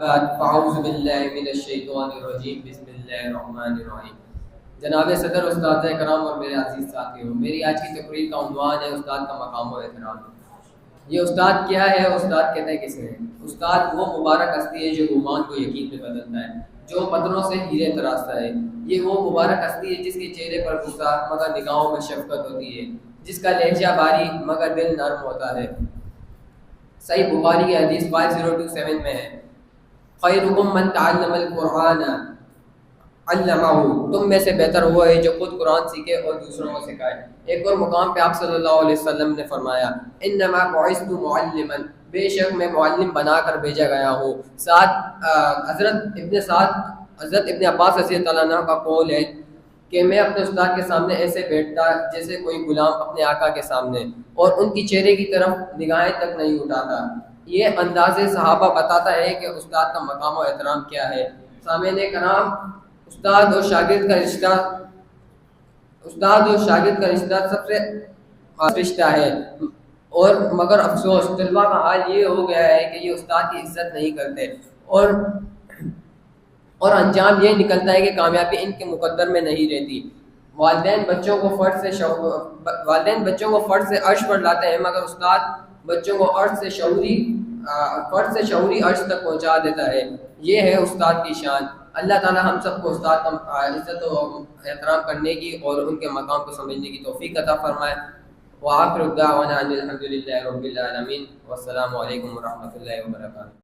فاعوذ باللہ من الشیطان الرجیم بسم اللہ الرحمن الرحیم۔ جناب صدر، استاد کرام اور میرے عزیز ساتھیوں، میری آج کی تقریر کا عنوان ہے استاد کا مقام و احترام۔ یہ استاد کیا ہے؟ استاد کہتے ہیں کسے ہیں؟ استاد وہ مبارک ہستی ہے جو گمان کو یقین میں بدلتا ہے، جو پتھروں سے ہیرے تراشتا ہے۔ یہ وہ مبارک ہستی ہے جس کے چہرے پر غصہ مگر نگاہوں میں شفقت ہوتی ہے، جس کا لہجہ باری مگر دل نرم ہوتا ہے۔ صحیح بخاری کی حدیث 5027 میں ہے، خیرکم من تعلم القرآن علمہ، تم میں سے بہتر وہ ہے جو خود قرآن سیکھے اور دوسروں کو سکھائے۔ ایک اور مقام پہ آپ صلی اللہ علیہ وسلم نے فرمایا، انما بعثت معلما، بے شک میں معلم بنا کر بھیجا گیا ہوں۔ حضرت ابن عباس رضی اللہ عنہ کا قول ہے کہ میں اپنے استاد کے سامنے ایسے بیٹھتا جیسے کوئی غلام اپنے آقا کے سامنے، اور ان کی چہرے کی طرف نگاہیں تک نہیں اٹھاتا۔ یہ انداز صحابہ بتاتا ہے کہ استاد کا مقام و احترام کیا ہے۔ سامعین کرام، استاد اور شاگرد کا رشتہ سب سے خاص رشتہ ہے، اور مگر افسوس طلباء کا حال یہ ہو گیا ہے کہ یہ استاد کی عزت نہیں کرتے، اور انجام یہ نکلتا ہے کہ کامیابی ان کے مقدر میں نہیں رہتی۔ والدین بچوں کو فرض سے عرش پر لاتے ہیں، مگر استاد بچوں کو فرض سے شعوری عرش تک پہنچا دیتا ہے۔ یہ ہے استاد کی شان۔ اللہ تعالی ہم سب کو استاد کا عزت و احترام کرنے کی اور ان کے مقام کو سمجھنے کی توفیق عطا فرمائے۔ وآخر دعوانا ان الحمد للہ رب العالمین، والسلام علیکم ورحمۃ اللہ وبرکاتہ۔